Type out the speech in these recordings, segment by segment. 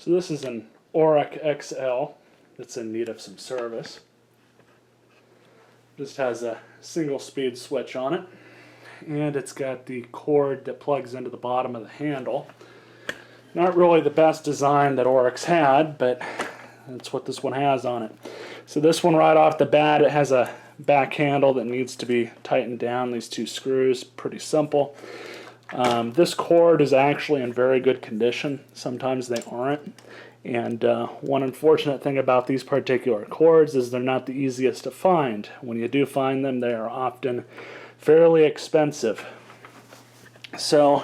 So this is an Oreck XL that's in need of some service. Just has a single speed switch on it, and it's got the cord that plugs into the bottom of the handle. Not really the best design that Oreck's had, but that's what this one has on it. So this one right off the bat, it has a back handle that needs to be tightened down, these two screws, pretty simple. This cord is actually in very good condition. Sometimes they aren't. And one unfortunate thing about these particular cords is they're not the easiest to find. When you do find them, they are often fairly expensive. So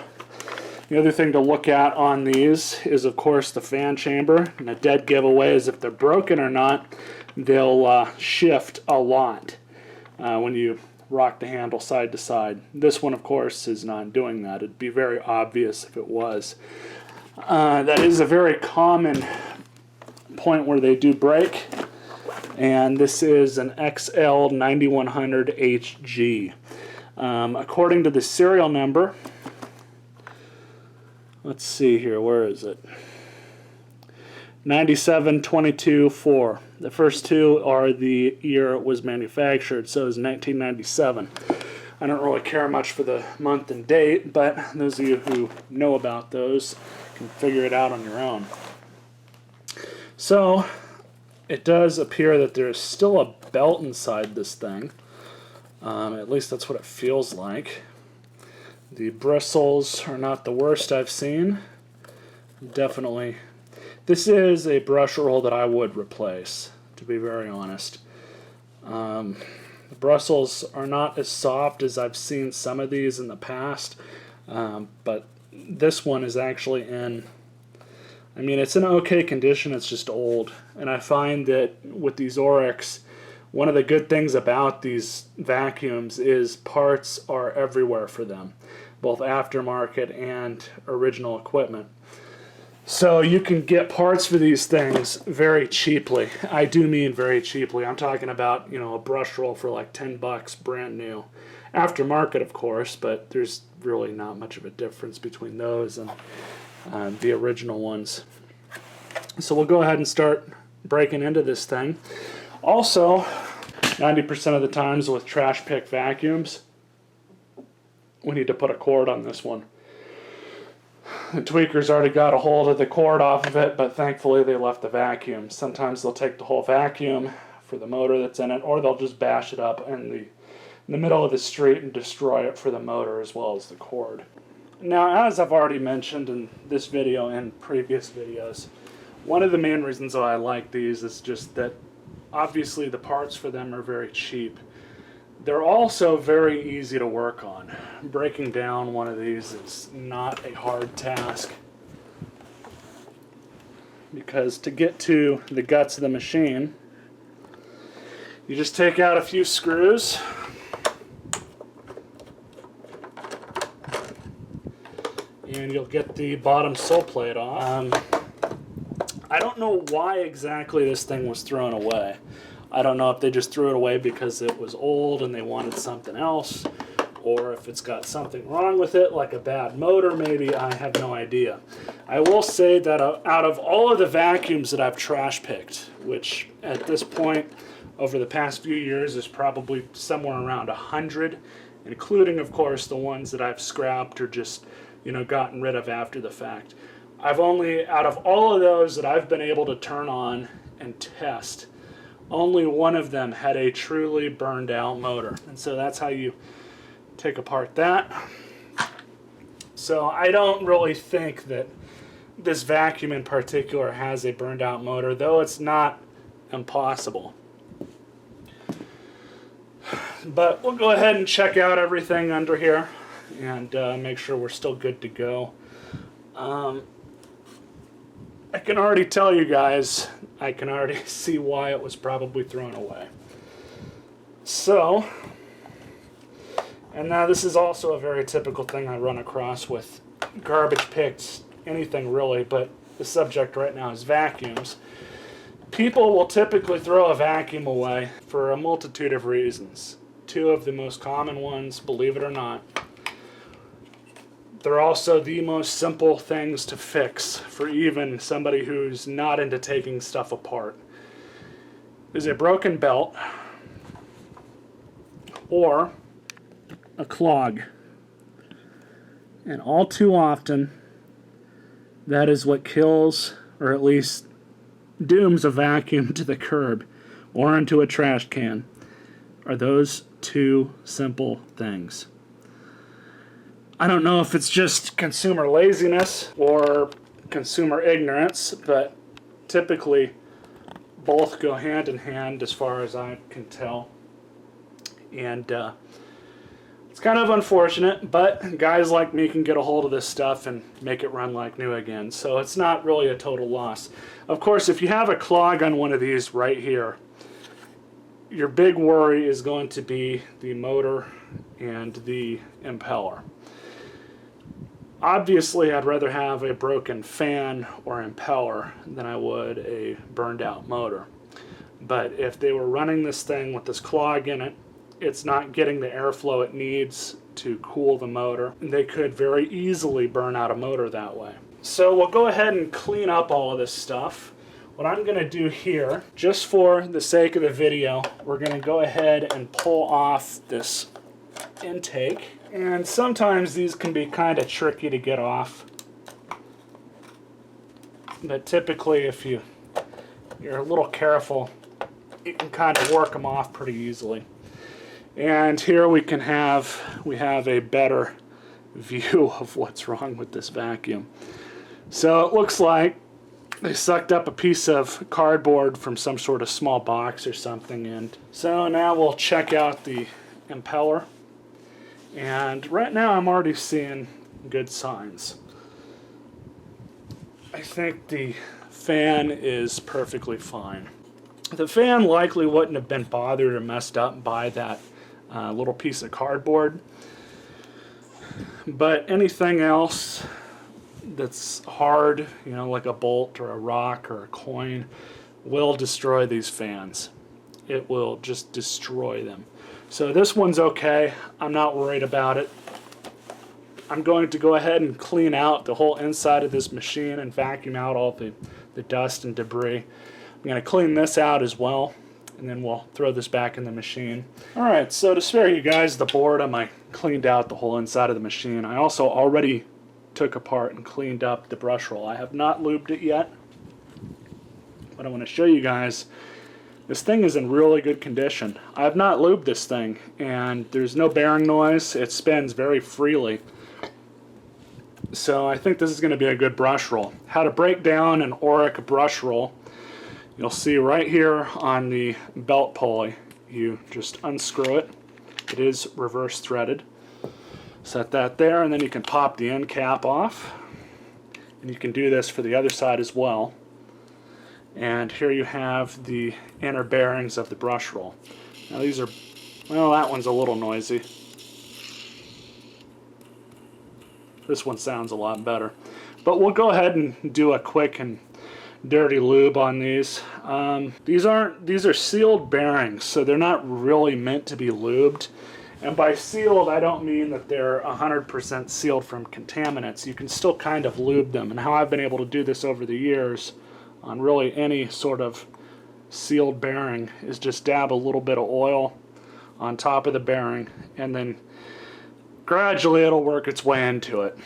the other thing to look at on these is, of course, the fan chamber. And a dead giveaway is if they're broken or not, they'll shift a lot when you rock the handle side to side. This one, of course, is not doing that. It'd be very obvious if it was. That is a very common point where they do break, and this is an XL 9100 HG. According to the serial number, let's see here, where is it? 97224. The first two are the year it was manufactured, so it was 1997. I don't really care much for the month and date, but those of you who know about those can figure it out on your own. So it does appear that there's still a belt inside this thing. At least that's what it feels like. The bristles are not the worst I've seen. Definitely. This is a brush roll that I would replace, to be very honest. The bristles are not as soft as I've seen some of these in the past, but this one is actually in, I mean, it's in okay condition, it's just old. And I find that with these Orecks, one of the good things about these vacuums is parts are everywhere for them, both aftermarket and original equipment. So you can get parts for these things very cheaply. I do mean very cheaply. I'm talking about, you know, a brush roll for like $10 brand new. Aftermarket, of course, but there's really not much of a difference between those and the original ones. So we'll go ahead and start breaking into this thing. Also, 90% of the times with trash pick vacuums, we need to put a cord on this one. The tweaker's already got a hold of the cord off of it, but thankfully they left the vacuum. Sometimes they'll take the whole vacuum for the motor that's in it, or they'll just bash it up in the middle of the street and destroy it for the motor as well as the cord. Now, as I've already mentioned in this video and previous videos, one of the main reasons why I like these is just that obviously the parts for them are very cheap. They're also very easy to work on. Breaking down one of these is not a hard task, because to get to the guts of the machine, you just take out a few screws, and you'll get the bottom sole plate off. I don't know why exactly this thing was thrown away. I don't know if they just threw it away because it was old and they wanted something else, or if it's got something wrong with it, like a bad motor maybe. I have no idea. I will say that out of all of the vacuums that I've trash picked, which at this point over the past few years is probably somewhere around 100, including of course the ones that I've scrapped or just, you know, gotten rid of after the fact. I've only, out of all of those that I've been able to turn on and test, only one of them had a truly burned out motor. And so that's how you take apart that. So I don't really think that this vacuum in particular has a burned out motor, though it's not impossible. But we'll go ahead and check out everything under here and make sure we're still good to go. I can already tell you guys, I can already see why it was probably thrown away. So, and now this is also a very typical thing I run across with garbage picks, anything really, but the subject right now is vacuums. People will typically throw a vacuum away for a multitude of reasons. Two of the most common ones, believe it or not. They're also the most simple things to fix for even somebody who's not into taking stuff apart. Is a broken belt or a clog. And all too often, that is what kills, or at least dooms, a vacuum to the curb or into a trash can, are those two simple things. I don't know if it's just consumer laziness or consumer ignorance, but typically both go hand in hand as far as I can tell. And it's kind of unfortunate, but guys like me can get a hold of this stuff and make it run like new again. So it's not really a total loss. Of course, if you have a clog on one of these right here, your big worry is going to be the motor and the impeller. Obviously, I'd rather have a broken fan or impeller than I would a burned out motor. But if they were running this thing with this clog in it, it's not getting the airflow it needs to cool the motor. They could very easily burn out a motor that way. So we'll go ahead and clean up all of this stuff. What I'm going to do here, just for the sake of the video, we're going to go ahead and pull off this intake. And sometimes these can be kind of tricky to get off. But typically, if you're a little careful, you can kind of work them off pretty easily. And here we have a better view of what's wrong with this vacuum. So it looks like they sucked up a piece of cardboard from some sort of small box or something. And so now we'll check out the impeller. And right now I'm already seeing good signs. I think the fan is perfectly fine. The fan likely wouldn't have been bothered or messed up by that little piece of cardboard. But anything else that's hard, like a bolt or a rock or a coin, will destroy these fans. It will just destroy them. So this one's okay. I'm not worried about it. I'm going to go ahead and clean out the whole inside of this machine and vacuum out all the dust and debris. I'm going to clean this out as well, and then we'll throw this back in the machine. Alright, so to spare you guys the boredom, I cleaned out the whole inside of the machine. I also already took apart and cleaned up the brush roll. I have not lubed it yet, but I want to show you guys. This thing is in really good condition. I have not lubed this thing, and there's no bearing noise. It spins very freely. So I think this is going to be a good brush roll. How to break down an Oreck brush roll. You'll see right here on the belt pulley. You just unscrew it. It is reverse threaded. Set that there, and then you can pop the end cap off. And you can do this for the other side as well. And here you have the inner bearings of the brush roll. Now these are, well, that one's a little noisy. This one sounds a lot better. But we'll go ahead and do a quick and dirty lube on these. These are sealed bearings, so they're not really meant to be lubed. And by sealed, I don't mean that they're 100% sealed from contaminants. You can still kind of lube them. And how I've been able to do this over the years on really any sort of sealed bearing is just dab a little bit of oil on top of the bearing, and then gradually it'll work its way into it.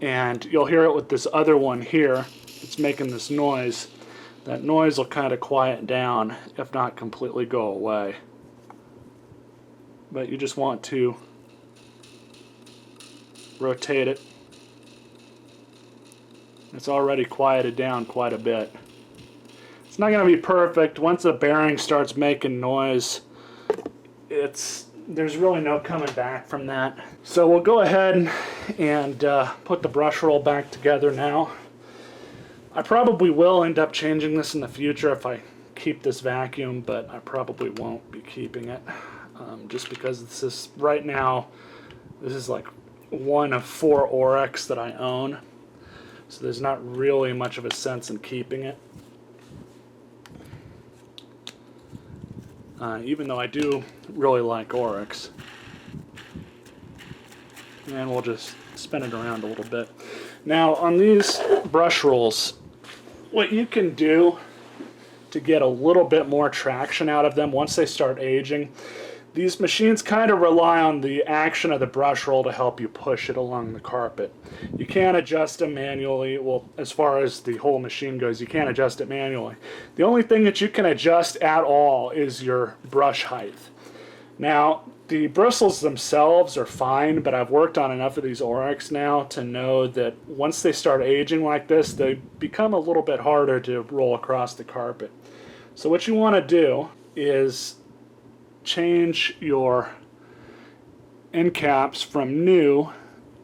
And you'll hear it with this other one here. It's making this noise. That noise will kind of quiet down, if not completely go away. But you just want to rotate it. It's already quieted down quite a bit. It's not going to be perfect. Once the bearing starts making noise, there's really no coming back from that. So we'll go ahead and put the brush roll back together now. I probably will end up changing this in the future if I keep this vacuum, but I probably won't be keeping it. Just because this is, right now, this is like one of 4 Orecks that I own. So there's not really much of a sense in keeping it. Even though I do really like Orecks. and we'll just spin it around a little bit. Now on these brush rolls, what you can do to get a little bit more traction out of them once they start aging, these machines kind of rely on the action of the brush roll to help you push it along the carpet. You can't adjust them manually. Well, as far as the whole machine goes, you can't adjust it manually. The only thing that you can adjust at all is your brush height. Now, the bristles themselves are fine, but I've worked on enough of these Orecs now to know that once they start aging like this, they become a little bit harder to roll across the carpet. So what you want to do is change your end caps from new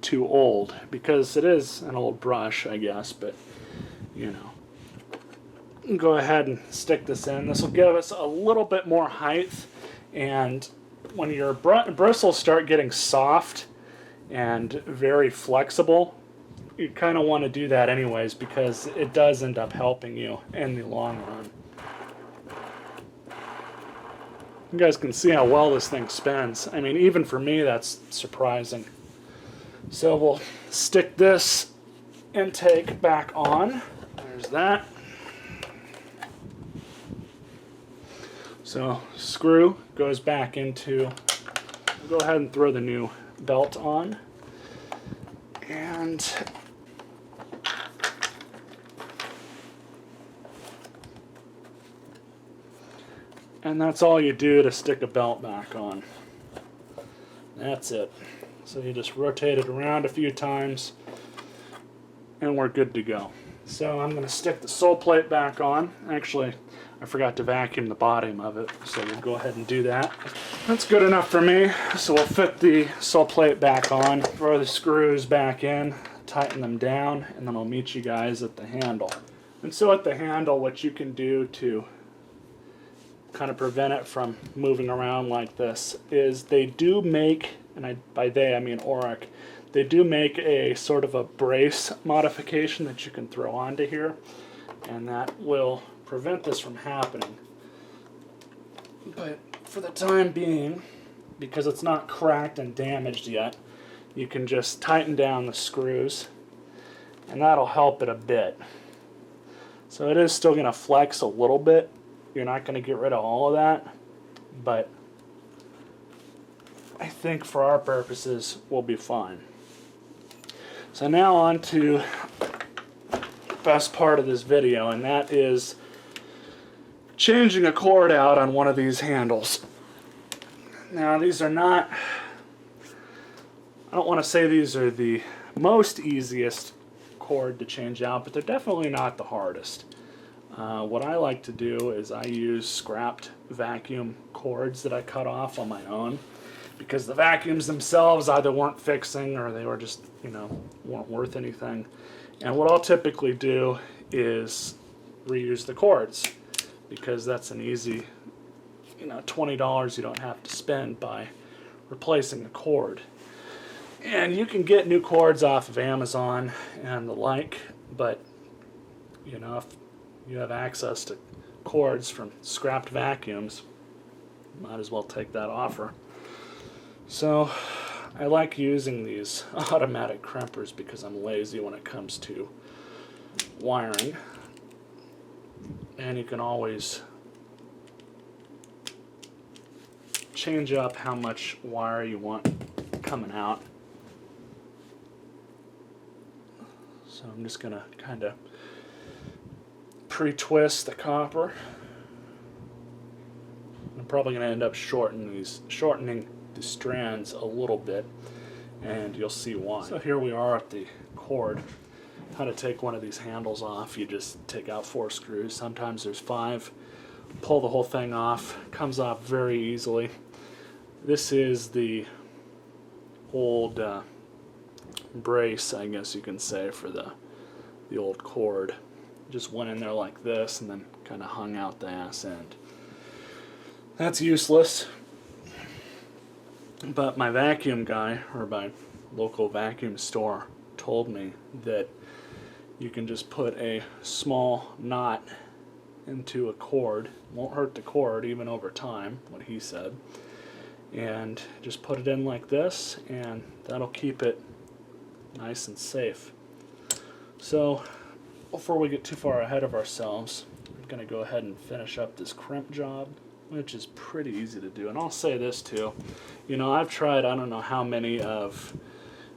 to old, because it is an old brush, I guess, but you know. Go ahead and stick this in. This will give us a little bit more height, and when your bristles start getting soft and very flexible, you kind of want to do that anyways, because it does end up helping you in the long run. You guys can see how well this thing spins. I mean, even for me, that's surprising. So we'll stick this intake back on. There's that. So screw goes back into, we'll go ahead and throw the new belt on. And that's all you do to stick a belt back on. That's it. So you just rotate it around a few times and we're good to go. So I'm going to stick the sole plate back on. Actually, I forgot to vacuum the bottom of it, so we'll go ahead and do that. That's good enough for me. So we'll fit the sole plate back on, throw the screws back in, tighten them down, and then I'll meet you guys at the handle. And so at the handle, what you can do to kind of prevent it from moving around like this is they do make, and by they I mean Orac, they do make a sort of a brace modification that you can throw onto here, and that will prevent this from happening. But for the time being, because it's not cracked and damaged yet, you can just tighten down the screws and that'll help it a bit. So it is still going to flex a little bit. You're not going to get rid of all of that, but I think for our purposes we'll be fine. So now on to the best part of this video, and that is changing a cord out on one of these handles. Now these are not, I don't want to say these are the most easiest cord to change out, but they're definitely not the hardest. What I like to do is I use scrapped vacuum cords that I cut off on my own, because the vacuums themselves either weren't fixing or they were just, you know, weren't worth anything. And what I'll typically do is reuse the cords, because that's an easy, you know, $20 you don't have to spend by replacing a cord. And you can get new cords off of Amazon and the like, but you know, if you have access to cords from scrapped vacuums, might as well take that offer. So I like using these automatic crimpers because I'm lazy when it comes to wiring, and you can always change up how much wire you want coming out. So I'm just going to kind of pre-twist the copper. I'm probably going to end up shortening the strands a little bit, and you'll see why. So here we are at the cord. How to take one of these handles off. You just take out 4 screws. Sometimes there's 5. Pull the whole thing off. Comes off very easily. This is the old brace, I guess you can say, for the old cord. Just went in there like this and then kind of hung out the ass end. That's useless. But my vacuum guy, or my local vacuum store, told me that you can just put a small knot into a cord. Won't hurt the cord even over time, what he said. and just put it in like this, and that'll keep it nice and safe. So before we get too far ahead of ourselves, we're going to go ahead and finish up this crimp job, which is pretty easy to do. And I'll say this too, you know, I've tried I don't know how many of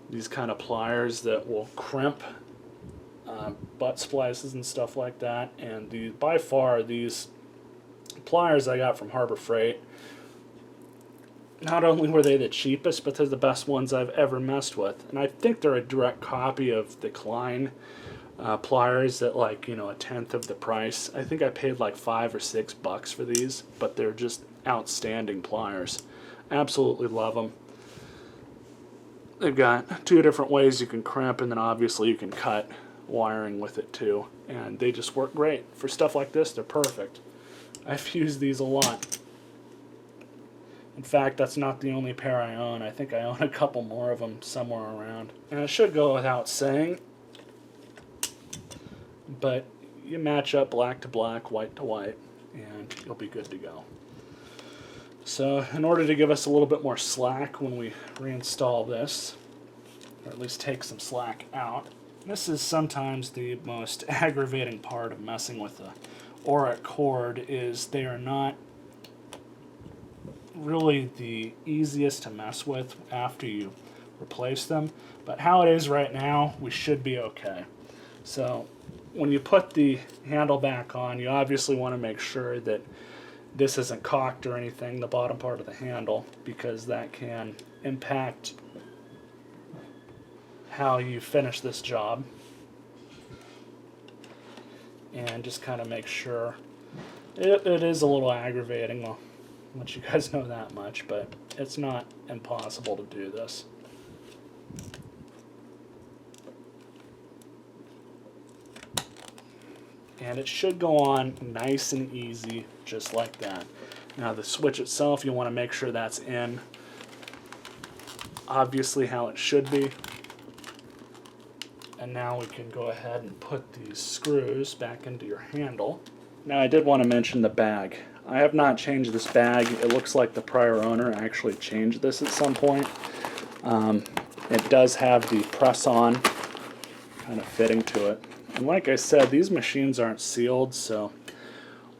these kind of pliers that will crimp butt splices and stuff like that, and by far these pliers I got from Harbor Freight, not only were they the cheapest, but they're the best ones I've ever messed with. And I think they're a direct copy of the Klein pliers at, like, you know, a tenth of the price. I think I paid like $5 or $6 for these, but they're just outstanding pliers. Absolutely love them. They've got 2 different ways you can crimp, and then obviously you can cut wiring with it too. And they just work great. For stuff like this, they're perfect. I've used these a lot. In fact, that's not the only pair I own. I think I own a couple more of them somewhere around. And it should go without saying, but you match up black to black, white to white, and you'll be good to go. So in order to give us a little bit more slack when we reinstall this, or at least take some slack out, this is sometimes the most aggravating part of messing with the Orac cord, is they are not really the easiest to mess with after you replace them. But how it is right now, we should be okay. So when you put the handle back on, you obviously want to make sure that this isn't cocked or anything, the bottom part of the handle, because that can impact how you finish this job. And just kind of make sure. It is a little aggravating, well, I'll let you guys know that much, but it's not impossible to do this. And it should go on nice and easy, just like that. Now the switch itself, you want to make sure that's in, obviously how it should be. And now we can go ahead and put these screws back into your handle. Now I did want to mention the bag. I have not changed this bag. It looks like the prior owner actually changed this at some point. It does have the press-on kind of fitting to it. And like I said, these machines aren't sealed, so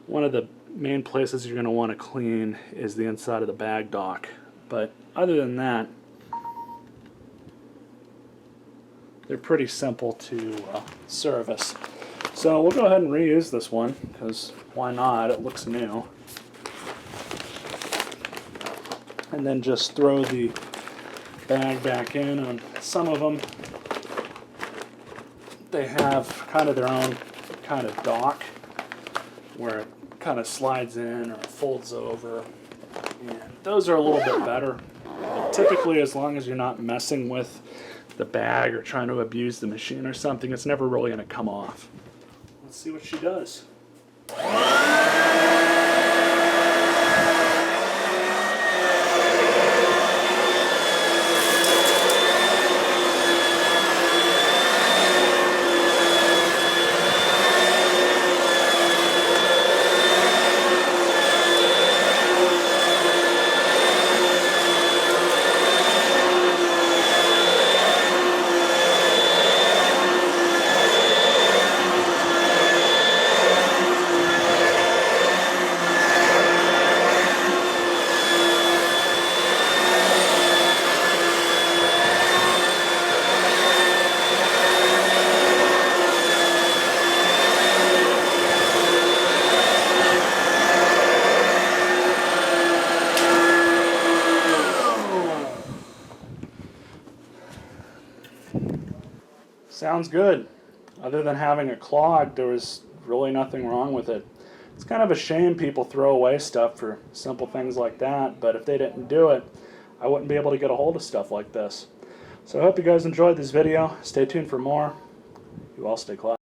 one of the main places you're going to want to clean is the inside of the bag dock. But other than that, they're pretty simple to service. So we'll go ahead and reuse this one, because why not? It looks new. And then just throw the bag back in. On some of them, they have kind of their own kind of dock where it kind of slides in or folds over. And those are a little bit better. But typically, as long as you're not messing with the bag or trying to abuse the machine or something, it's never really going to come off. Let's see what she does. Sounds good. Other than having it clogged, there was really nothing wrong with it. It's kind of a shame people throw away stuff for simple things like that, but if they didn't do it, I wouldn't be able to get a hold of stuff like this. So I hope you guys enjoyed this video. Stay tuned for more. You all stay classy.